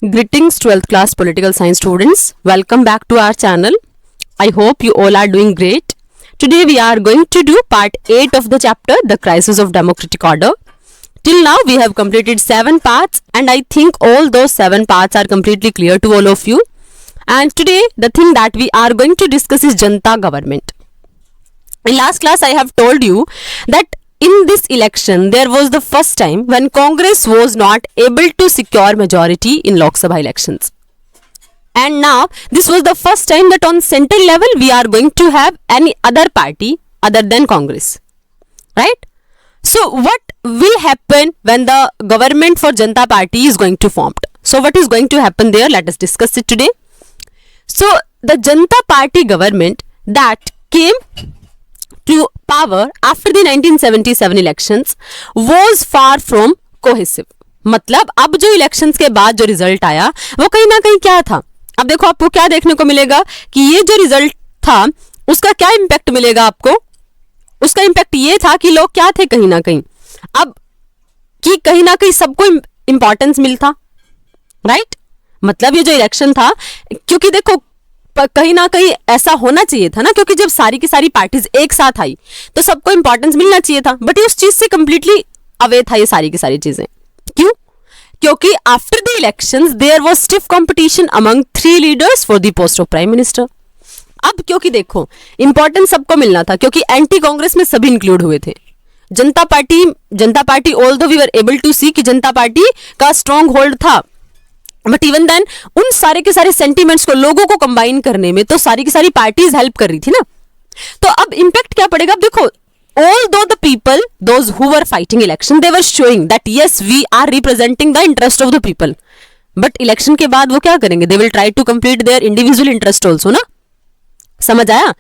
Greetings 12th class political science students. Welcome back to our channel. I hope you all are doing great. Today we are going to do part 8 of the chapter The Crisis of Democratic Order. Till now we have completed 7 parts and I think all those 7 parts are completely clear to all of you. And today the thing that we are going to discuss is Janta government. In last class I have told you that in this election, there was the first time when Congress was not able to secure majority in Lok Sabha elections. And now, this was the first time that on central level, we are going to have any other party other than Congress. Right? So, what will happen when the government for Janta Party is going to formed? So, what is going to happen there? Let us discuss it today. So, the Janta Party government that came to power after the 1977 elections was far from cohesive. मतलब अब जो elections के बाद जो result आया वो कहीं ना कहीं क्या था. अब देखो आपको क्या देखने को मिलेगा कि ये जो रिजल्ट था उसका क्या इम्पैक्ट मिलेगा आपको. उसका इम्पैक्ट ये था कि लोग क्या थे कहीं ना कहीं अब कि कहीं ना कहीं सबको इंपॉर्टेंस मिलता. राइट. मतलब ये जो इलेक्शन था क्योंकि देखो कहीं ना कहीं ऐसा होना चाहिए था ना, क्योंकि जब सारी की सारी पार्टीज एक साथ आई तो सबको इंपॉर्टेंस मिलना चाहिए था. बट ये उस चीज से कंप्लीटली अवे था ये सारी की सारी चीजें. क्यों? क्योंकि after the elections there was stiff competition among 3 leaders for the post of prime minister. अब क्योंकि देखो इंपॉर्टेंस सबको मिलना था क्योंकि एंटी कांग्रेस में सभी इंक्लूड हुए थे. Janata Party although we were able to see कि जनता पार्टी का स्ट्रॉन्ग होल्ड था, बट इवन देन उन सारे के सारे सेंटिमेंट्स को लोगों को कंबाइन करने में तो सारी की सारी पार्टीज हेल्प कर रही थी ना. तो अब इंपैक्ट क्या पड़ेगा. अब देखो although the people those who were fighting election they were showing that yes we are representing the interest of the people, but election के बाद वो क्या करेंगे. They will try to complete their individual interest also ना. समझ आया.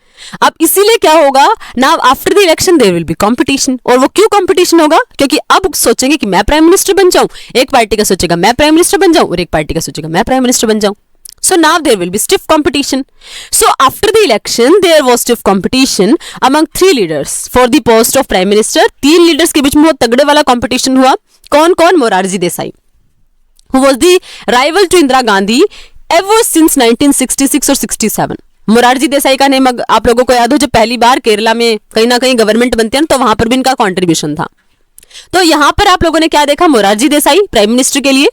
अब इसीलिए क्या होगा now after the election there will be competition. और वो क्यों कंपटीशन होगा क्योंकि अब सोचेंगे कि मैं प्राइम मिनिस्टर बन जाऊं, एक पार्टी का सोचेगा मैं प्राइम मिनिस्टर बन जाऊं और एक पार्टी का सोचेगा मैं प्राइम मिनिस्टर बन जाऊं. So now there will be stiff competition. So after the election there was stiff competition among 3 leaders for the post of prime minister. 3 leaders के बीच में बहुत तगड़े वाला competition हुआ. कौन कौन. Morarji Desai who was the rival to Indira Gandhi ever since 1966 और 67. मोरारजी देसाई का नेम आप लोगों को याद हो, जब पहली बार केरला में कहीं ना कहीं गवर्नमेंट बनती है तो वहां पर भी इनका कंट्रीब्यूशन था. तो यहां पर आप लोगों ने क्या देखा. मोरारजी देसाई प्राइम मिनिस्टर के लिए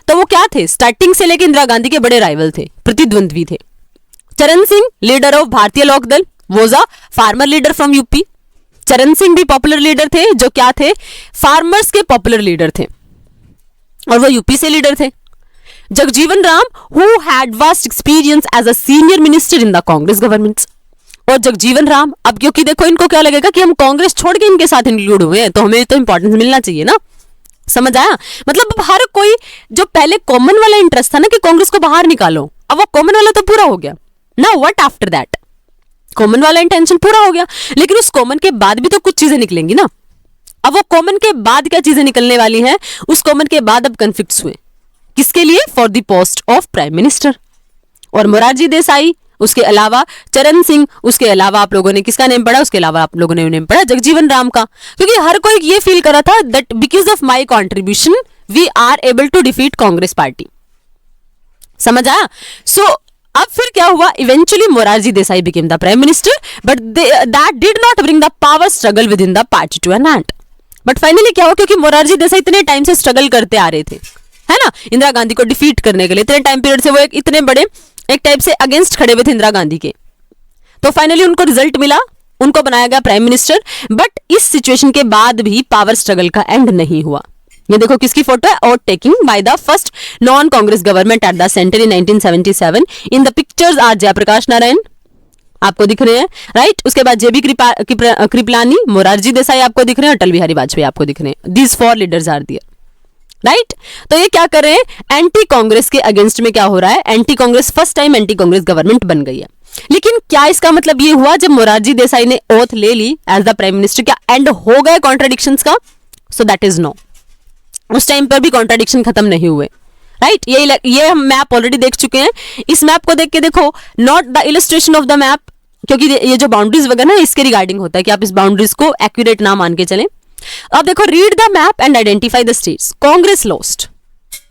तो वो क्या थे स्टार्टिंग से लेकर इंदिरा गांधी के बड़े राइवल थे, प्रतिद्वंद्वी थे. चरण Singh leader of Bharatiya Lokdal was a farmer leader from UP. Charan Singh भी पॉपुलर लीडर थे जो क्या थे फार्मर्स के पॉपुलर लीडर थे और वो यूपी से लीडर थे. Jagjivan Ram who had vast experience as a senior minister in the Congress governments. और जगजीवन राम अब क्योंकि देखो इनको क्या लगेगा कि हम कांग्रेस छोड़ के इनके साथ इंक्लूड हुए हैं तो हमें तो इंपॉर्टेंस मिलना चाहिए ना. समझ आया. मतलब अब हर कोई जो पहले कॉमन वाला इंटरेस्ट था ना कि कांग्रेस को बाहर निकालो, अब वो कॉमन वाला तो पूरा हो गया. Now what after that. Common वाला इंटेंशन पूरा हो गया लेकिन उस कॉमन के बाद भी तो कुछ चीजें निकलेंगी ना. अब वो कॉमन के बाद क्या चीजें निकलने वाली हैं. उस कॉमन के बाद अब कन्फ्लिक्ट्स हुए किसके लिए. For the post of prime minister. और मोरारजी देसाई उसके अलावा चरण सिंह, उसके अलावा आप लोगों ने किसका नेम पढ़ा, उसके अलावा आप लोगों ने नेम पढ़ा जगजीवन राम का, क्योंकि हर कोई ये फील कर रहा था that because of my contribution we are able to defeat Congress party. समझ आया. सो अब फिर क्या हुआ. Eventually Morarji Desai became the prime minister but that did not bring the power struggle with in the party to an end. But finally क्या हुआ क्योंकि मोरारजी देसाई इतने टाइम से स्ट्रगल करते आ रहे थे है ना इंदिरा गांधी को डिफीट करने के लिए. इतने टाइम पीरियड से वो इतने बड़े एक टाइप से अगेंस्ट खड़े हुए थे इंदिरा गांधी के. तो फाइनली उनको रिजल्ट मिला, उनको बनाया गया प्राइम मिनिस्टर. बट इस सिचुएशन के बाद भी पावर स्ट्रगल का एंड नहीं हुआ. ये देखो किसकी फोटो है. Oath taking by the first non Congress government at the centre in 1977. In the pictures are Jayaprakash Narayan आपको दिख रहे हैं. राइट. उसके बाद जेबी कृपलानी, मोरारजी देसाई आपको दिख रहे हैं, अटल बिहारी वाजपेयी आपको दिख रहे हैं. These 4 leaders are there. Right. तो ये क्या कर रहे हैं एंटी कांग्रेस के अगेंस्ट में क्या हो रहा है. Anti Congress first time anti Congress government बन गई है. लेकिन क्या इसका मतलब ये हुआ जब मोरारजी देसाई ने ओथ ले ली एज द प्राइम मिनिस्टर क्या एंड हो गए कॉन्ट्राडिक्शंस का. So that is no. उस टाइम पर भी कॉन्ट्राडिक्शन खत्म नहीं हुए. राइट. ये हम मैप ऑलरेडी देख चुके हैं. इस मैप को देख के देखो not the illustration of the map, क्योंकि ये जो बाउंड्रीज वगैरह ना इसके रिगार्डिंग होता है कि आप इस बाउंड्रीज को एक्यूरेट ना मान के चलें. अब देखो read the map and identify the states. Congress lost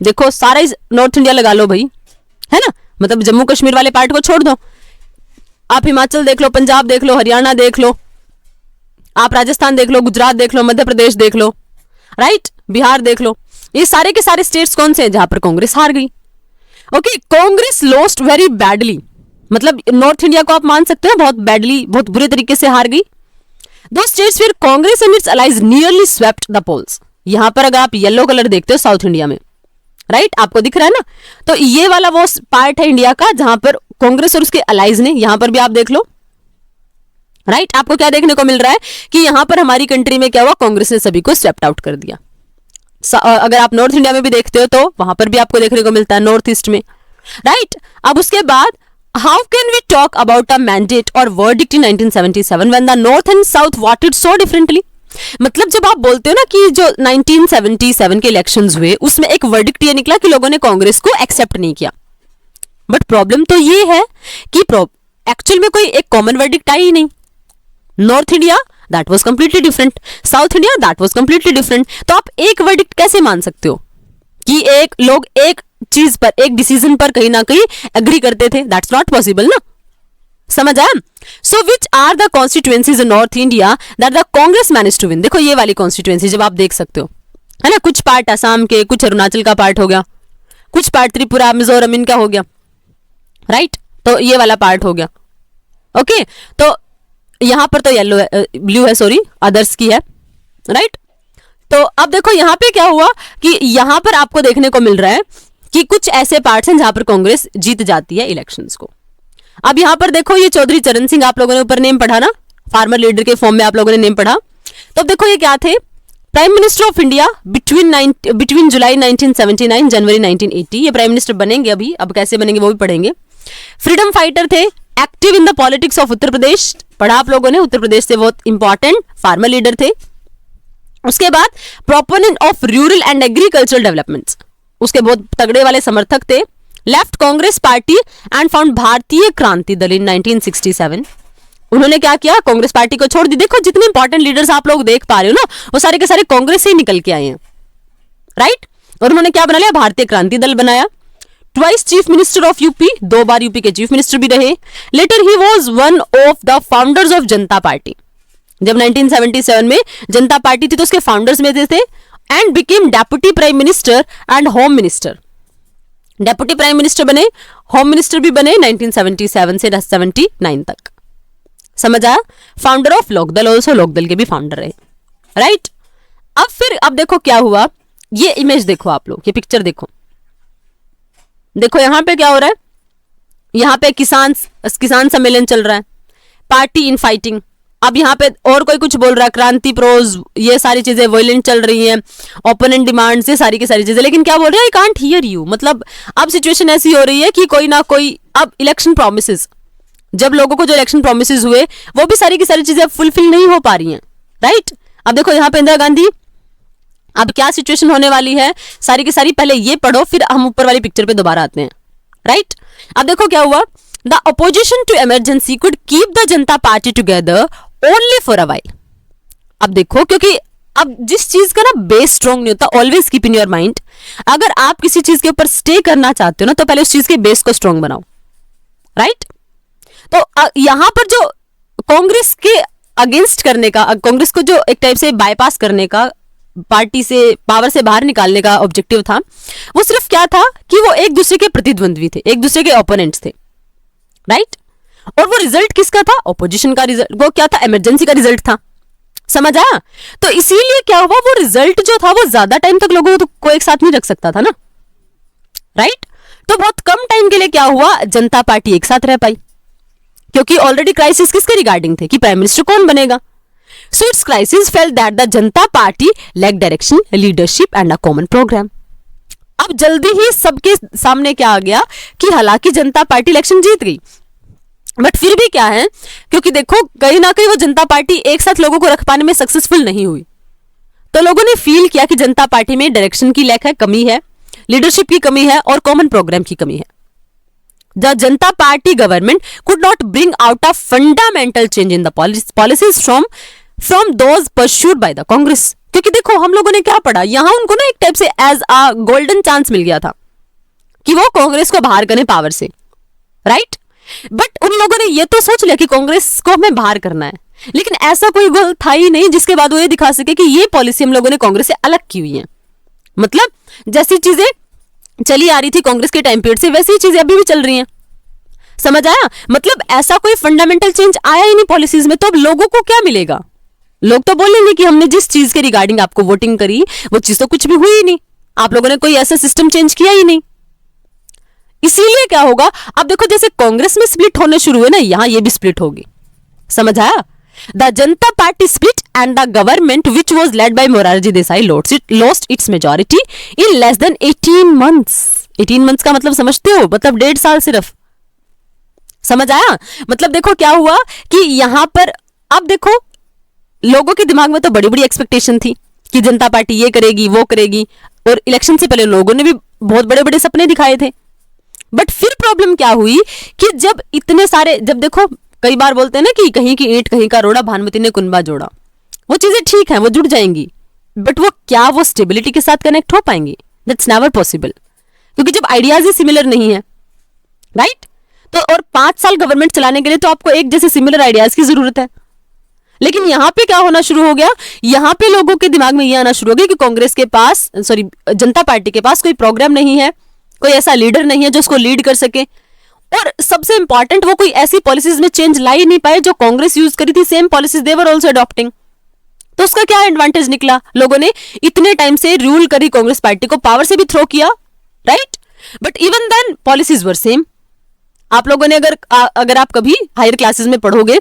देखो सारा नॉर्थ इंडिया लगा लो भाई, है ना, मतलब जम्मू कश्मीर वाले पार्ट को छोड़ दो, आप हिमाचल देख लो, पंजाब देख लो, हरियाणा देख लो, आप राजस्थान देख लो, गुजरात देख लो, मध्य प्रदेश देख लो, राइट, बिहार देख लो, ये सारे के सारे स्टेट्स कौन से हैं जहां पर कांग्रेस हार गई। Okay, Congress lost very badly, मतलब नॉर्थ इंडिया को आप मान सकते हो बहुत बैडली, बहुत बुरे तरीके से हार गई। दो स्टेट्स फिर Congress and its allies nearly swept the polls. यहां पर अगर आप येलो कलर देखते हो साउथ इंडिया में, राइट, आपको दिख रहा है ना, तो ये वाला वो पार्ट है इंडिया का जहां पर कांग्रेस और उसके अलाइज ने, यहां पर भी आप देख लो, राइट, आपको क्या देखने को मिल रहा है कि यहां पर हमारी कंट्री में क्या हुआ, कांग्रेस ने सभी को स्वेप्ट आउट कर दिया। अगर आप नॉर्थ इंडिया में भी देखते हो तो वहां पर भी आपको देखने को मिलता है, नॉर्थ ईस्ट में, राइट। अब उसके बाद how can we talk about a mandate और verdict in 1977 when the north and south voted so differently. मतलब जब आप बोलते हो ना कि जो 1977 के इलेक्शंस हुए उसमें एक वर्डिक्ट ये निकला कि लोगों ने कांग्रेस को एक्सेप्ट नहीं किया, बट प्रॉब्लम तो ये है कि एक्चुअल में कोई एक कॉमन वर्डिक्ट आई ही नहीं। North India that was completely different, south India that was completely different. तो आप एक वर्डिक्ट कैसे मान सकते हो कि एक लोग एक चीज पर, एक डिसीजन पर कहीं ना कहीं एग्री करते थे? दैट्स नॉट पॉसिबल ना, समझ आया। So which are the constituencies in north India that the Congress manage to win. देखो ये वाली कॉन्स्टिट्यूएंसी जब आप देख सकते हो, है ना, कुछ पार्ट असम के, कुछ अरुणाचल का पार्ट हो गया, कुछ पार्ट त्रिपुरा मिजोरम इनका हो गया, राइट, तो ये वाला पार्ट हो गया। ओके, तो यहां पर तो येलो है, ब्लू है, सॉरी, अदर्स की है, राइट। तो अब देखो यहां पे क्या हुआ कि यहां पर आपको देखने को मिल रहा है कि कुछ ऐसे पार्ट्स हैं जहां पर कांग्रेस जीत जाती है इलेक्शंस को। अब यहां पर देखो ये चौधरी चरण सिंह, आप लोगों ने ऊपर नेम पढ़ा ना, फार्मर लीडर के फॉर्म में आप लोगों ने नेम पढ़ा। तो अब देखो ये क्या थे, prime minister of India between जुलाई 1979 जनवरी 1980, ये प्राइम मिनिस्टर बनेंगे अभी, अब कैसे बनेंगे वो भी पढ़ेंगे। फ्रीडम फाइटर थे, active in the politics of Uttar Pradesh, पढ़ा आप लोगों ने, उत्तर प्रदेश से बहुत इंपॉर्टेंट फार्मर लीडर थे। उसके बाद proponent of rural and agricultural developments, उसके बहुत तगड़े वाले समर्थक थे। Left Congress party and found भारतीय क्रांति दल इन 1967। उन्होंने क्या किया, कांग्रेस पार्टी को छोड़ दी। देखो जितने इंपॉर्टेंट लीडर्स आप लोग देख पा रहे हो ना, वो सारे के सारे कांग्रेस से ही निकल के आए हैं, राइट। और उन्होंने क्या बना लिया, भारतीय क्रांति दल बनाया। Twice chief minister of UP, 2 बार यूपी के चीफ मिनिस्टर भी रहे। Later he was one of the founders of Janata party. जब 1977 में जनता पार्टी थी तो उसके फाउंडर्स में थे। And became deputy prime minister and home minister, deputy prime minister बने, होम मिनिस्टर भी बने 1977 से 79 तक, समझ आया। Founder of Lokdal, also Lokdal के भी फाउंडर रहे, राइट। अब देखो क्या हुआ, ये इमेज देखो आप लोग, ये पिक्चर देखो, देखो यहां पे क्या हो रहा है, यहां पे किसान सम्मेलन चल रहा है, पार्टी इन फाइटिंग। अब यहाँ पे और कोई कुछ बोल रहा है, क्रांति प्रोज, ये सारी चीजें वायलेंट चल रही हैं, ओपोनेंट डिमांड्स, ये सारी की सारी चीजें, लेकिन क्या बोल रहे हैं, आई कांट हियर यू। मतलब अब सिचुएशन ऐसी हो रही है कि कोई ना कोई, अब इलेक्शन प्रोमिसेस, जब लोगों को जो इलेक्शन प्रोमिसेस हुए वो भी सारी की सारी चीजें अब फुलफिल नहीं हो पा रही हैं, राइट। अब देखो यहाँ पे इंदिरा गांधी, अब क्या सिचुएशन होने वाली है सारी की सारी, पहले ये पढ़ो फिर हम ऊपर वाली पिक्चर पे दोबारा आते हैं, राइट। अब देखो क्या हुआ, the opposition to emergency could keep the Janata Party together only for a while. अब देखो, क्योंकि अब जिस चीज का ना बेस स्ट्रॉन्ग नहीं होता, always keep in your mind, अगर आप किसी चीज के ऊपर स्टे करना चाहते हो ना तो पहले उस चीज के बेस को स्ट्रॉन्ग बनाओ, राइट। तो यहां पर जो कांग्रेस के अगेंस्ट करने का, कांग्रेस को जो एक टाइप से बाईपास करने का, पार्टी से, पावर से बाहर निकालने का ऑब्जेक्टिव था, वो सिर्फ क्या था कि वो एक दूसरे के प्रतिद्वंद्वी थे, एक दूसरे के ओपोनेंट्स थे, राइट। और वो रिजल्ट किसका था, ऑपोजिशन का रिजल्ट, वो क्या था, इमरजेंसी का रिजल्ट था, समझ आया। तो इसीलिए क्या हुआ, वो रिजल्ट जो था वो ज्यादा टाइम तक लोगों को एक साथ नहीं रख सकता था ना, राइट। तो बहुत कम टाइम के लिए क्या हुआ, जनता पार्टी एक साथ रह पाई, क्योंकि ऑलरेडी क्राइसिस किसके रिगार्डिंग थे कि प्राइम मिनिस्टर कौन बनेगा। So it's crisis felt that the Janata Party lack direction, leadership and a common programme. अब जल्दी ही सबके सामने क्या आ गया कि हालांकि जनता पार्टी इलेक्शन जीत गई, बट फिर भी क्या है, क्योंकि देखो कहीं ना कहीं वो जनता पार्टी एक साथ लोगों को रख पाने में सक्सेसफुल नहीं हुई, तो लोगों ने फील किया कि जनता पार्टी में डायरेक्शन की लैक है, कमी है, लीडरशिप की कमी है और कॉमन प्रोग्राम की कमी है। The Janata party government could not bring out a fundamental change in the policies from those pursued by the Congress. क्योंकि देखो हम लोगों ने क्या पढ़ा, यहां उनको ना एक टाइप से एज अ गोल्डन चांस मिल गया था कि वो कांग्रेस को बाहर करें पावर से, राइट। बट उन लोगों ने ये तो सोच लिया कि कांग्रेस को हमें बाहर करना है, लेकिन ऐसा कोई गोल था ही नहीं जिसके बाद वो ये दिखा सके कि ये पॉलिसी हम लोगों ने कांग्रेस से अलग की हुई है। मतलब जैसी चीजें चली आ रही थी कांग्रेस के टाइम पीरियड से, वैसी चीजें अभी भी चल रही हैं। समझ आया? मतलब ऐसा कोई फंडामेंटल चेंज आया ही नहीं पॉलिसीज में, तो अब लोगों को क्या मिलेगा? लोग तो बोलेंगे कि हमने जिस चीज के रिगार्डिंग आपको वोटिंग करी वो चीज तो कुछ भी हुई ही नहीं, आप लोगों ने कोई ऐसा सिस्टम चेंज किया ही नहीं। इसीलिए क्या होगा, अब देखो जैसे कांग्रेस में स्प्लिट होने शुरू हुए ना, यहां ये भी स्प्लिट होगी। समझ आया? The Janata party split and the government which was led by Morarji Desai lost its majority in less than 18 months। 18 months का मतलब समझते हो? मतलब 1.5 साल सिर्फ। समझ आया? मतलब देखो क्या हुआ कि यहां पर अब देखो लोगों के दिमाग में तो बड़ी बड़ी एक्सपेक्टेशन थी कि जनता पार्टी ये करेगी वो करेगी, और इलेक्शन से पहले लोगों ने भी बहुत बड़े बड़े सपने दिखाए थे। बट फिर प्रॉब्लम क्या हुई कि जब इतने सारे, जब देखो कई बार बोलते हैं ना कि कहीं की ईंट कहीं का रोड़ा, भानुमति ने कुनबा जोड़ा। वो चीजें ठीक है, वो जुड़ जाएंगी, बट वो क्या वो स्टेबिलिटी के साथ कनेक्ट हो पाएंगी? दैट्स नेवर पॉसिबल, क्योंकि जब आइडियाज ही सिमिलर नहीं है, राइट। तो और 5 साल गवर्नमेंट चलाने के लिए तो आपको एक जैसे सिमिलर आइडियाज की जरूरत है। लेकिन यहां पे क्या होना शुरू हो गया, यहां पे लोगों के दिमाग में यह आना शुरू हो गया कि कांग्रेस के पास, सॉरी जनता पार्टी के पास कोई प्रोग्राम नहीं है, कोई ऐसा लीडर नहीं है जो उसको लीड कर सके, और सबसे इंपॉर्टेंट वो कोई ऐसी पॉलिसीज में चेंज ला ही नहीं पाए जो कांग्रेस यूज करी थी, same policies they were also adopting. तो उसका क्या एडवांटेज निकला? लोगों ने इतने टाइम से रूल करी कांग्रेस पार्टी को, पावर से भी थ्रो किया, right, but even then policies were same. आप लोगों ने अगर आप कभी हायर क्लासेस में पढ़ोगे,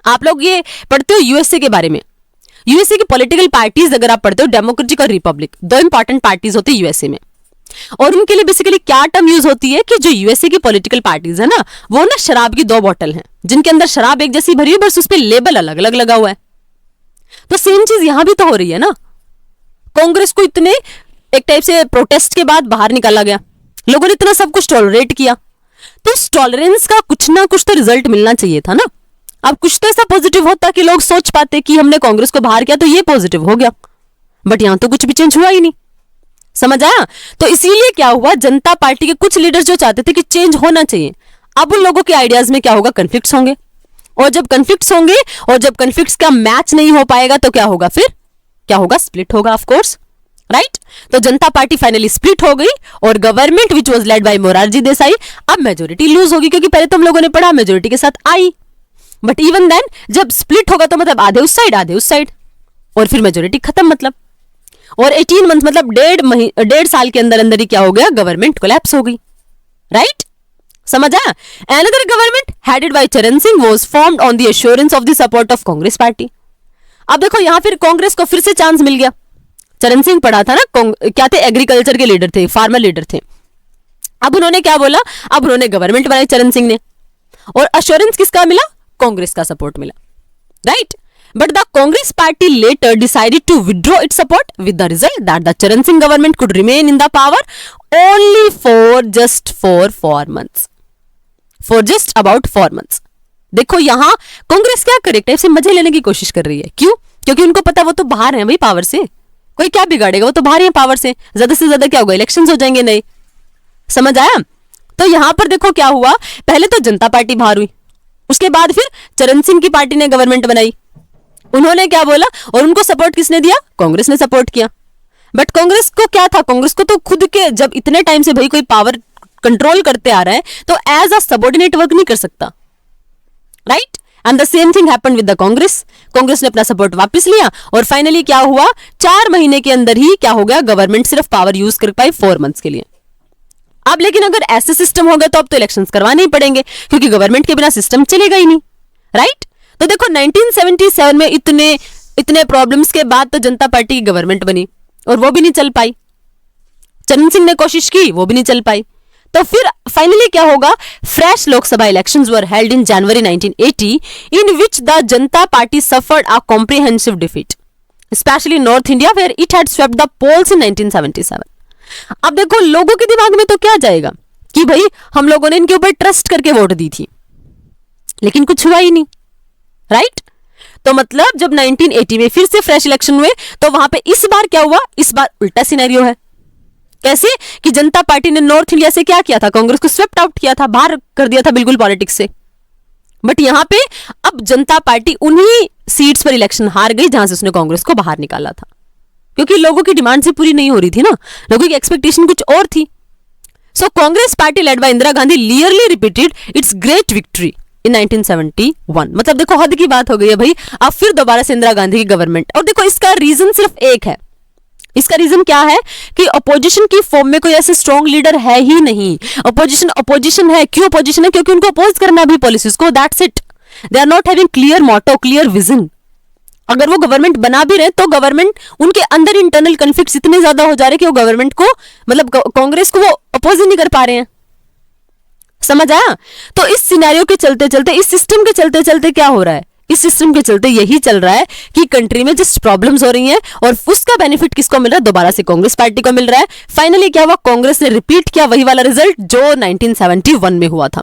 आप लोग ये पढ़ते हो यूएसए के बारे में, यूएसए की पॉलिटिकल पार्टीज अगर आप पढ़ते हो, डेमोक्रेटिक और रिपब्लिक, 2 इंपॉर्टेंट पार्टीज होती है यूएसए में, और उनके लिए बेसिकली क्या टर्म यूज होती है कि जो यूएसए की पॉलिटिकल पार्टीज है ना, वो ना शराब की 2 बॉटल हैं जिनके अंदर शराब एक जैसी भरी है, बस उस पर लेबल अलग अलग लगा हुआ है। तो सेम चीज यहां भी तो हो रही है ना। कांग्रेस को इतने एक टाइप से प्रोटेस्ट के बाद बाहर निकाला गया, लोगों ने इतना सब कुछ टॉलरेट किया, तो इस टॉलरेंस का कुछ ना कुछ तो रिजल्ट मिलना चाहिए था ना। अब कुछ तो ऐसा पॉजिटिव होता कि लोग सोच पाते कि हमने कांग्रेस को बाहर किया तो ये पॉजिटिव हो गया, बट यहां तो कुछ भी चेंज हुआ ही नहीं। समझ आया? तो इसीलिए क्या हुआ, जनता पार्टी के कुछ लीडर्स जो चाहते थे कि चेंज होना चाहिए, अब उन लोगों के आइडियाज में क्या होगा, कन्फ्लिक्ट्स होंगे, और जब कन्फ्लिक्ट्स होंगे और जब कन्फ्लिक्ट्स का मैच नहीं हो पाएगा तो क्या होगा, फिर क्या होगा, स्प्लिट होगा ऑफ कोर्स, राइट। तो जनता पार्टी फाइनली स्प्लिट हो गई और government which was led by Morarji Desai अब मेजोरिटी लूज होगी, क्योंकि पहले तुम लोगों ने पढ़ा मेजोरिटी के साथ आई, बट इवन देन जब स्प्लिट होगा तो मतलब आधे उस साइड, और फिर मेजोरिटी खत्म, मतलब और 18 मंथ मतलब 1.5 साल के अंदर अंदर ही क्या हो गया, गवर्नमेंट कोलैप्स हो गई, राइट। समझ आया? अनदर गवर्नमेंट हेडेड बाय चरण Singh was formed on the assurance of the support of Congress party. अब देखो यहां फिर कांग्रेस को फिर से चांस मिल गया। चरण सिंह पढ़ा था ना, क्या थे, एग्रीकल्चर के लीडर थे, फार्मर लीडर थे। अब उन्होंने क्या बोला, अब उन्होंने गवर्नमेंट बनाई चरण सिंह ने, और अश्योरेंस किसका मिला, कांग्रेस का सपोर्ट मिला, right. But the Congress party later decided to withdraw its support, with the result that the Charan Singh government could remain in the power only for just 4 months. For just about 4 months. देखो यहां कांग्रेस क्या करे, type से मजे लेने की कोशिश कर रही है। क्यों? क्योंकि उनको पता वो तो बाहर है भाई पावर से, कोई क्या बिगाड़ेगा, वो तो बाहर है पावर से, ज्यादा से ज्यादा क्या होगा, इलेक्शंस हो जाएंगे नए। समझ आया? तो यहां पर देखो क्या हुआ, पहले तो जनता पार्टी बाहर हुई, उसके बाद फिर चरण सिंह की पार्टी ने गवर्नमेंट बनाई। उन्होंने क्या बोला और उनको सपोर्ट किसने दिया, कांग्रेस ने सपोर्ट किया। बट कांग्रेस को क्या था, कांग्रेस को तो खुद के, जब इतने टाइम से भाई कोई पावर कंट्रोल करते आ रहा है तो एज अ सबऑर्डिनेट वर्क नहीं कर सकता, right. And the same thing happened with the Congress. Congress ने अपना सपोर्ट वापस लिया और फाइनली क्या हुआ, 4 महीने के अंदर ही क्या हो गया, गवर्नमेंट सिर्फ पावर यूज कर पाई 4 मंथ्स के लिए। अब लेकिन अगर ऐसे सिस्टम हो गया तो अब तो इलेक्शंस करवाने ही पड़ेंगे, क्योंकि गवर्नमेंट के बिना सिस्टम चलेगा ही नहीं, राइट। तो देखो 1977 में इतने प्रॉब्लम्स के बाद तो जनता पार्टी की गवर्नमेंट बनी और वो भी नहीं चल पाई। चरण सिंह ने कोशिश की, वो भी नहीं चल पाई। तो फिर फाइनली क्या होगा, fresh Lok Sabha elections were held in January 1980 in which the Janata Party suffered a comprehensive defeat, especially north India where it had swept the polls in 1977। अब देखो लोगों के दिमाग में तो क्या जाएगा कि भाई हम लोगों ने इनके ऊपर ट्रस्ट करके वोट दी थी, लेकिन कुछ हुआ ही नहीं, राइट। तो मतलब जब 1980 में फिर से फ्रेश इलेक्शन हुए तो वहां पे इस बार क्या हुआ, इस बार उल्टा सिनेरियो है। कैसे कि जनता पार्टी ने नॉर्थ इंडिया से क्या किया था, कांग्रेस को स्वेप्ट आउट किया था, बाहर कर दिया था बिल्कुल पॉलिटिक्स से। बट यहां पे अब जनता पार्टी उन्हीं सीट्स पर इलेक्शन हार गई जहां से उसने कांग्रेस को बाहर निकाला था, क्योंकि लोगों की डिमांड से पूरी नहीं हो रही थी ना, लोगों की एक्सपेक्टेशन कुछ और थी। So Congress Party led by Indira Gandhi clearly repeated its great victory in 1971। मतलब देखो हद की बात हो गई है भाई, अब फिर दोबारा से इंदिरा गांधी की गवर्नमेंट। और देखो इसका रीजन सिर्फ एक है, इसका रीजन क्या है कि अपोजिशन की फॉर्म में कोई ऐसे स्ट्रॉन्ग लीडर है ही नहीं। अपोजिशन है, क्यों अपोजिशन है, क्योंकि उनको अपोज करना भी पॉलिसीज को, that's it. They are not having clear motto, clear vision. अगर वो गवर्नमेंट बना भी रहे तो गवर्नमेंट उनके अंदर इंटरनल कॉन्फ्लिक्ट्स इतने ज्यादा हो जा रहे कि वो गवर्नमेंट को, मतलब कांग्रेस को वो अपोज ही नहीं कर पा रहे हैं। समझ आया? तो इस सिनेरियो के चलते चलते, इस सिस्टम के चलते चलते क्या हो रहा है, इस सिस्टम के चलते यही चल रहा है कि कंट्री में जस्ट प्रॉब्लम्स हो रही हैं और उसका बेनिफिट किसको मिल रहा है, दोबारा से कांग्रेस पार्टी को मिल रहा है। फाइनली क्या हुआ, कांग्रेस ने रिपीट किया वही वाला रिजल्ट जो 1971 में हुआ था,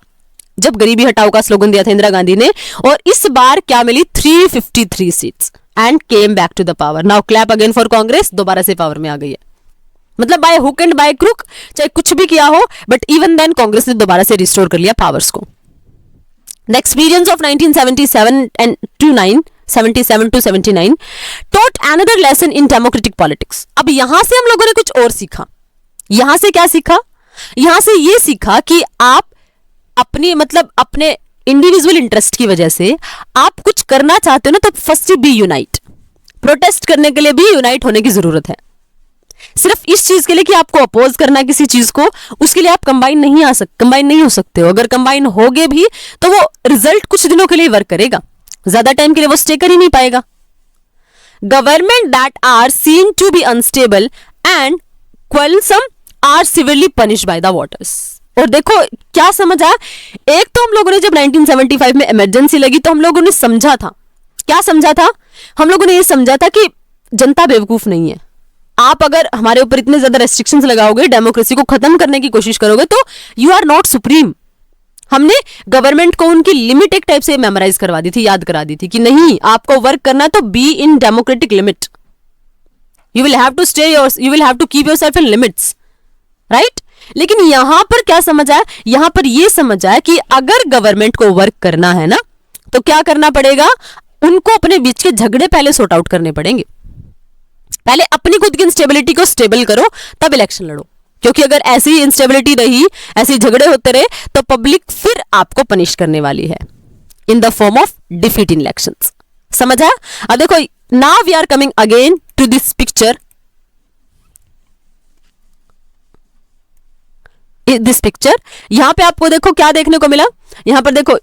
जब गरीबी हटाओ का स्लोगन दिया था इंदिरा गांधी ने, और इस बार क्या मिली, 353 seats and came back to the power. Now clap again for Congress, दोबारा से पावर में आ गई है। मतलब by hook and by crook, चाहे कुछ भी किया हो, बट इवन देन कांग्रेस ने दोबारा से रिस्टोर कर लिया पावर्स को। The experience of 1977 and to 77 to 79 taught another lesson in democratic politics. अब यहां से हम लोगों ने कुछ और सीखा। यहां से क्या सीखा, यहां से ये सीखा कि आप अपनी, मतलब अपने इंडिविजुअल इंटरेस्ट की वजह से आप कुछ करना चाहते हो ना, तो फर्स्ट बी यूनाइट। प्रोटेस्ट करने के लिए भी यूनाइट होने की जरूरत है। सिर्फ इस चीज के लिए कि आपको अपोज करना है किसी चीज को, उसके लिए आप कंबाइन नहीं हो सकते हो। अगर कंबाइन होगे भी तो वो रिजल्ट कुछ दिनों के लिए वर्क करेगा, ज्यादा टाइम के लिए वो स्टे कर ही नहीं पाएगा। Government that are seen to be unstable and quarrelsome are severely punished by the voters. और देखो क्या समझ आया, एक तो हम लोगों ने जब 1975 में इमरजेंसी लगी तो हम लोगों ने समझा था, क्या समझा था, हम लोगों ने ये समझा था कि जनता बेवकूफ नहीं है। आप अगर हमारे ऊपर इतने ज्यादा रेस्ट्रिक्शंस लगाओगे, डेमोक्रेसी को खत्म करने की कोशिश करोगे, तो यू आर नॉट सुप्रीम। हमने गवर्नमेंट को उनकी लिमिट एक टाइप से मेमोराइज करवा दी थी, याद करा दी थी कि नहीं, आपको वर्क करना है तो be in democratic limit, you will have to stay you will have to keep yourself in limits, right. लेकिन यहां पर क्या समझ आया, यहां पर यह समझ आया कि अगर गवर्नमेंट को वर्क करना है ना, तो क्या करना पड़ेगा, उनको अपने बीच के झगड़े पहले सॉर्ट आउट करने पड़ेंगे। पहले अपनी खुद की इंस्टेबिलिटी को स्टेबल करो, तब इलेक्शन लड़ो। क्योंकि अगर ऐसी इंस्टेबिलिटी रही, ऐसे झगड़े होते रहे, तो पब्लिक फिर आपको पनिश करने वाली है in the form of defeat in elections. समझा? अब देखो, now we are coming again to this picture. This picture, यहां पे आपको देखो क्या देखने को मिला, यहां पर देखो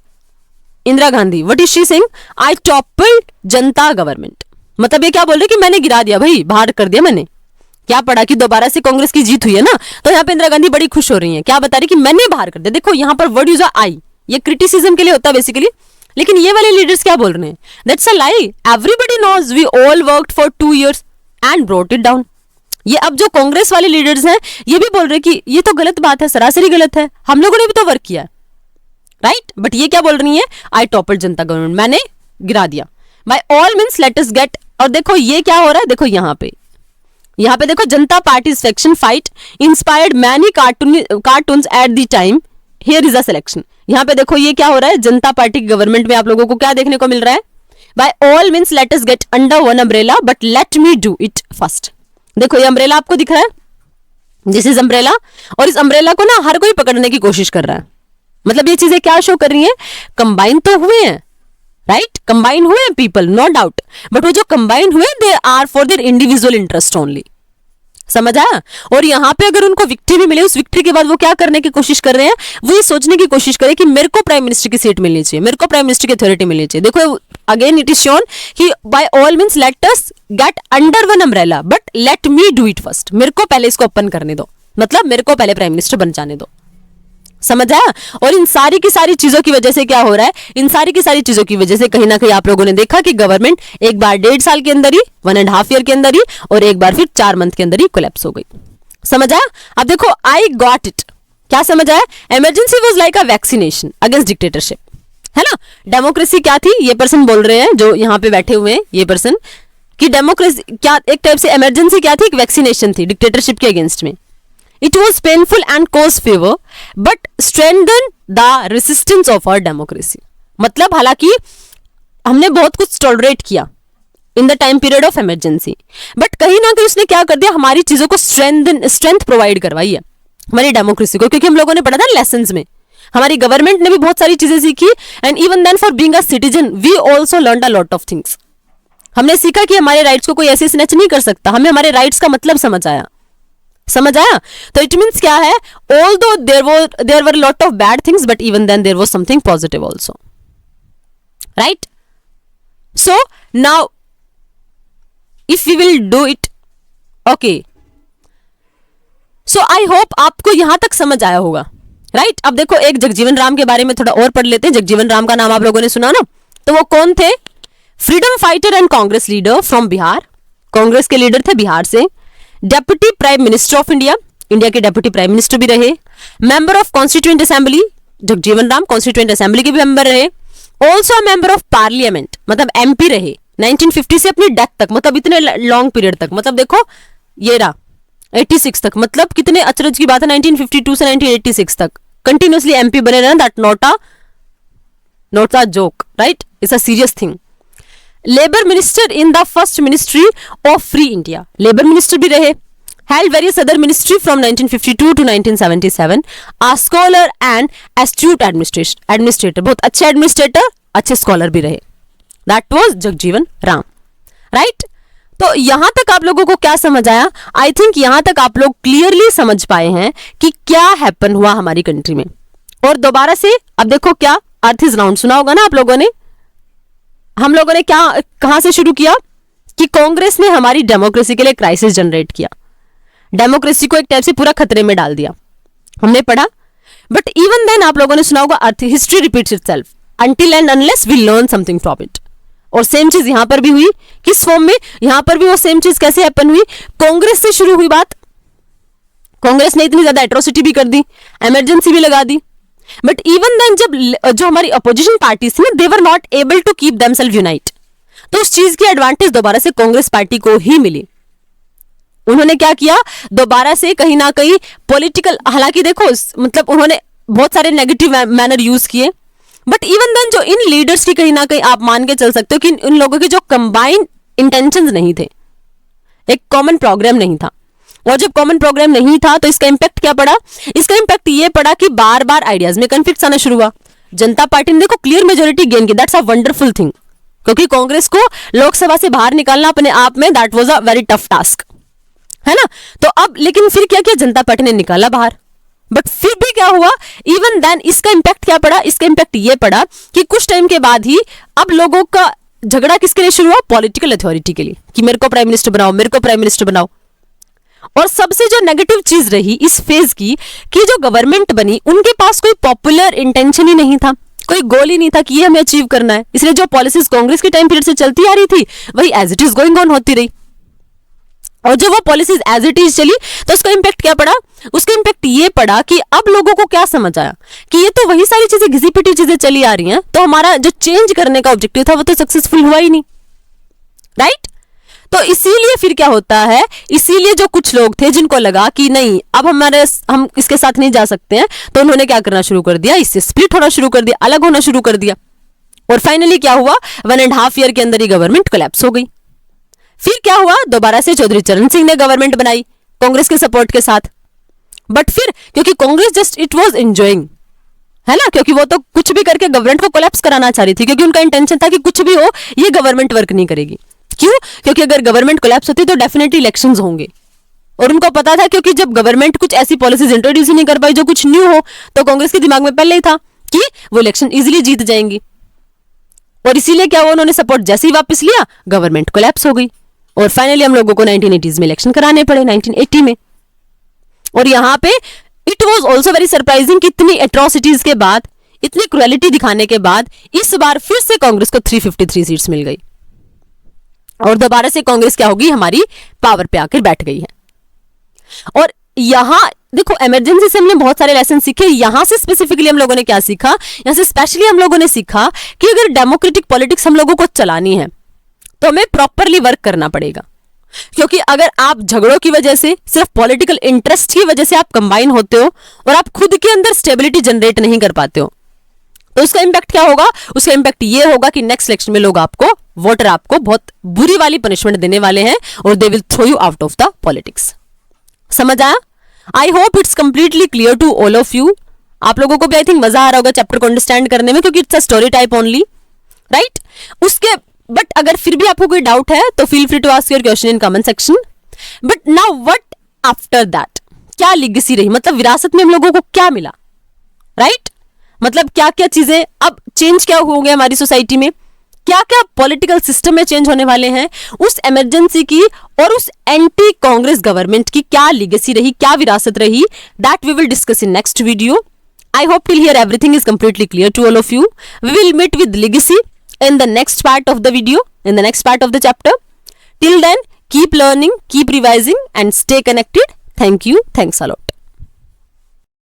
Indira Gandhi, what is she saying, I toppled Janata government. मतलब ये क्या बोल रहे कि मैंने गिरा दिया भाई, बाहर कर दिया मैंने। क्या पढ़ा कि दोबारा से कांग्रेस की जीत हुई है ना, तो यहाँ पे इंदिरा गांधी बड़ी खुश हो रही हैं, क्या बता रही कि मैंने बाहर कर दिया। देखो यहाँ पर वर्ड यूज आई, ये क्रिटिसिज्म के लिए होता है बेसिकली, लेकिन ये वाले लीडर्स क्या बोल रहे हैं, that's a lie, everybody knows we all worked for 2 years and brought it down. ये अब जो कांग्रेस वाले लीडर्स हैं ये भी बोल रहे कि ये तो गलत बात है, सरासरी गलत है, हम लोगों ने भी तो वर्क किया, राइट। बट ये क्या बोल रही है, आई टॉपल्ड जनता गवर्नमेंट, मैंने गिरा दिया, by all means let us get. और देखो ये क्या हो रहा है, देखो यहाँ पे देखो, Janata party faction fight inspired many cartoons at the time, here is a selection. यहाँ पे देखो ये क्या हो रहा है, जनता पार्टी की गवर्नमेंट में आप लोगों को क्या देखने को मिल रहा है, by all means let us get under one umbrella but let me do it first. देखो ये अम्ब्रेला आपको दिख रहा है, दिस इज अम्ब्रेला, और इस अम्ब्रेला को ना हर कोई पकड़ने की कोशिश कर रहा है। मतलब ये चीजें क्या शो कर रही हैं, कंबाइन तो हुए हैं, राइट, कंबाइन हुए हैं पीपल, नो डाउट, बट वो जो कंबाइन हुए they are for their individual interest only. समझ आया? और यहाँ पे अगर उनको विक्ट्री भी मिले, उस विक्ट्री के बाद वो क्या करने की कोशिश कर रहे हैं, वो ये सोचने की कोशिश करें कि मेरे को प्राइम मिनिस्टर की सीट मिलनी चाहिए, मेरे को प्राइम मिनिस्टर की अथॉरिटी मिलनी चाहिए। देखो अगेन इट इज शोन कि by all means let us get under one umbrella but let me do it first, मेरे को पहले इसको ओपन करने दो, मतलब मेरे को पहले प्राइम मिनिस्टर बन जाने दो। समझ आया? और इन सारी की सारी चीजों की वजह से क्या हो रहा है, इन सारी की सारी चीजों की वजह से कहीं ना कहीं आप लोगों ने देखा कि गवर्नमेंट एक बार 1.5 साल के अंदर ही, 1.5 year के अंदर ही, और एक बार फिर 4 month के अंदर ही कोलैप्स हो गई। समझ आया? अब देखो आई गॉट इट, क्या समझ आया, emergency was like a vaccination against dictatorship. है ना। डेमोक्रेसी क्या थी, ये पर्सन बोल रहे हैं जो यहाँ पे बैठे हुए हैं, ये पर्सन, कि डेमोक्रेसी क्या एक टाइप से इमरजेंसी क्या थी, एक वैक्सीनेशन थी डिक्टेटरशिप के अगेंस्ट में। It was painful and cause favour but strengthen the resistance of our democracy. मतलब हालांकि हमने बहुत कुछ टॉलरेट किया in the time period of emergency, but कहीं ना कहीं उसने क्या कर दिया, हमारी चीजों को स्ट्रेंथ प्रोवाइड करवाई है हमारी डेमोक्रेसी को, क्योंकि हम लोगों ने पढ़ा था लेसन्स में, हमारी गवर्नमेंट ने भी बहुत सारी चीजें सीखी। And even then for being a citizen we also learn a lot of things. हमने सीखा कि हमारे राइट्स को कोई ऐसे स्नैच नहीं कर सकता, हमें हमारे राइट्स का मतलब समझ आया। तो इट मीन्स क्या है, although there were lot of bad things but even then there was something positive also, right. So now if we will do it, okay, so I hope आपको यहां तक समझ आया होगा, राइट। अब देखो एक जगजीवन राम के बारे में थोड़ा और पढ़ लेते हैं। जगजीवन राम का नाम आप लोगों ने सुना ना, तो वो कौन थे, freedom fighter and Congress leader from Bihar, Congress के लीडर थे बिहार से, deputy prime minister of India, India के डेप्यूटी प्राइम मिनिस्टर भी रहे, member of constituent assembly, Jagjivan Ram constituent assembly के भी मेंबर रहे, ऑल्सो मेंबर ऑफ पार्लियामेंट, मतलब एमपी रहे 1950 से अपनी डेथ तक, मतलब इतने लॉन्ग पीरियड तक, मतलब देखो ये रहा 86 तक, मतलब कितने अचरज की बात है, 1952 से 1986 तक कंटिन्यूअसली एमपी बने रहे, that not a joke, right, it's a serious thing. Labour minister in the first ministry of free India, labour minister भी रहे, held various other ministry from 1952 to 1977, a scholar and astute administrator, बहुत अच्छे administrator, अच्छे scholar भी रहे, that was Jagjivan Ram, right. तो यहां तक आप लोगों को क्या समझ आया, आई थिंक यहां तक आप लोग क्लियरली समझ पाए हैं कि क्या हैपन हुआ हमारी कंट्री में। और दोबारा से अब देखो क्या अर्थ इज राउंड सुना होगा ना आप लोगों ने, हम लोगों ने क्या कहां से शुरू किया कि कांग्रेस ने हमारी डेमोक्रेसी के लिए क्राइसिस जनरेट किया, डेमोक्रेसी को एक टाइप से पूरा खतरे में डाल दिया, हमने पढ़ा। बट इवन देन आप लोगों ने सुना होगा अर्थ history repeats itself until and unless we learn something from it. और सेम चीज यहां पर भी हुई, किस फॉर्म में, यहां पर भी वो सेम चीज कैसे हैपन हुई, कांग्रेस से शुरू हुई बात, कांग्रेस ने इतनी ज्यादा एट्रोसिटी भी कर दी, इमरजेंसी भी लगा दी, बट इवन देन जब जो हमारी अपोजिशन पार्टीज थी ना, they were not able to keep themselves unite, तो उस चीज की एडवांटेज दोबारा से कांग्रेस पार्टी को ही मिली। उन्होंने क्या किया, दोबारा से कहीं ना कहीं पॉलिटिकल, हालांकि देखो मतलब उन्होंने बहुत सारे नेगेटिव मैनर यूज किए, बट इवन देन जो इन लीडर्स की कहीं ना कहीं आप मान के चल सकते हो कि इन लोगों के जो कंबाइंड इंटेंशंस नहीं थे, एक कॉमन प्रोग्राम नहीं था। और जब कॉमन प्रोग्राम नहीं था तो इसका इंपैक्ट क्या पड़ा, इसका इंपैक्ट ये पड़ा कि बार बार आइडियाज में कन्फ्लिक्ट आना शुरू हुआ। जनता पार्टी ने देखो क्लियर मेजोरिटी गेन की, दैट्स अ वंडरफुल थिंग, क्योंकि कांग्रेस को लोकसभा से बाहर निकालना अपने आप में that was a very tough task, है ना। तो अब लेकिन फिर क्या किया, जनता पार्टी ने निकाला बाहर, बट फिर भी क्या हुआ, इवन देन इसका इंपैक्ट क्या पड़ा, इसका इंपैक्ट ये पड़ा कि कुछ टाइम के बाद ही अब लोगों का झगड़ा किसके लिए शुरू हुआ, पॉलिटिकल अथॉरिटी के लिए, कि मेरे को प्राइम मिनिस्टर बनाओ, मेरे को प्राइम मिनिस्टर बनाओ। और सबसे जो नेगेटिव चीज रही इस फेज की, कि जो गवर्नमेंट बनी उनके पास कोई पॉपुलर इंटेंशन ही नहीं था, कोई गोल ही नहीं था कि ये हमें अचीव करना है, इसलिए जो पॉलिसीज कांग्रेस के टाइम पीरियड से चलती आ रही थी वही as it is going on होती रही। और जब वो पॉलिसीज एज इट इज चली तो उसका इंपैक्ट क्या पड़ा, उसका इंपैक्ट ये पड़ा कि अब लोगों को क्या समझ आया कि ये तो वही सारी चीजें घिसी पिटी चीजें चली आ रही हैं, तो हमारा जो चेंज करने का ऑब्जेक्टिव था वो तो सक्सेसफुल हुआ ही नहीं, राइट। तो इसीलिए फिर क्या होता है, इसीलिए जो कुछ लोग थे जिनको लगा कि नहीं अब हम इसके साथ नहीं जा सकते हैं, तो उन्होंने क्या करना शुरू कर दिया, इससे स्प्लिट होना शुरू कर दिया, अलग होना शुरू कर दिया। और फाइनली क्या हुआ, 1.5 ईयर के अंदर ही गवर्नमेंट कोलैप्स हो गई। फिर क्या हुआ, दोबारा से चौधरी चरण सिंह ने गवर्नमेंट बनाई कांग्रेस के सपोर्ट के साथ, बट फिर क्योंकि Congress just it was enjoying, है ना, क्योंकि वो तो कुछ भी करके गवर्नमेंट को कोलैप्स कराना चाह रही थी, क्योंकि उनका इंटेंशन था कि कुछ भी हो ये गवर्नमेंट वर्क नहीं करेगी। क्यों, क्योंकि अगर गवर्नमेंट कोलैप्स होती तो डेफिनेटली इलेक्शंस होंगे, और उनको पता था क्योंकि जब गवर्नमेंट कुछ ऐसी पॉलिसीज इंट्रोड्यूस ही नहीं कर पाई जो कुछ न्यू हो, तो कांग्रेस के दिमाग में पहले ही था कि वो इलेक्शन इजीली जीत जाएंगी। और इसीलिए क्या हुआ, उन्होंने सपोर्ट जैसे ही वापस लिया गवर्नमेंट कोलैप्स हो गई, और फाइनली हम लोगों को 1980s में इलेक्शन कराने पड़े, 1980 में। और यहां पे it was also very surprising कि इतनी एट्रोसिटीज के बाद, इतनी क्रुएलिटी दिखाने के बाद इस बार फिर से कांग्रेस को 353 सीट्स मिल गई, और दोबारा से कांग्रेस क्या होगी, हमारी पावर पे आकर बैठ गई है। और यहाँ देखो, इमरजेंसी से हमने बहुत सारे लेसन सीखे, यहां से स्पेसिफिकली हम लोगों ने क्या सीखा, यहां से स्पेशली हम लोगों ने सीखा कि अगर डेमोक्रेटिक पॉलिटिक्स हम लोगों को चलानी है तो हमें प्रॉपरली वर्क करना पड़ेगा। क्योंकि अगर आप झगड़ों की वजह से, सिर्फ पॉलिटिकल इंटरेस्ट की वजह से आप कंबाइन होते हो और आप खुद के अंदर स्टेबिलिटी जनरेट नहीं कर पाते हो, तो उसका इंपैक्ट क्या होगा? उसका इंपैक्ट ये होगा कि नेक्स्ट इलेक्शन में लोग आपको, वोटर आपको बहुत बुरी वाली पनिशमेंट देने वाले हैं और they will throw you out of the politics. समझ आया? I hope it's completely clear to all of you. आप लोगों को भी आई थिंक मजा आ रहा होगा चैप्टर को अंडरस्टैंड करने में, क्योंकि it's a story type only, right? उसके बट अगर फिर भी आपको कोई डाउट है तो feel free to ask your question in comment section. But now what after that, क्या लीगेसी रही, मतलब विरासत में हम लोगों को क्या मिला, राइट? मतलब क्या क्या चीजें अब चेंज क्या हो गया हमारी सोसाइटी में, क्या क्या पॉलिटिकल सिस्टम में चेंज होने वाले हैं, उस इमरजेंसी की और उस एंटी कांग्रेस गवर्नमेंट की क्या लीगेसी रही, क्या विरासत रही, that we will discuss in next video. I hope till here everything is completely clear to all of you. We will meet with legacy in the next part of the video, in the next part of the chapter. Till then, keep learning, keep revising and stay connected. Thank you. Thanks a lot.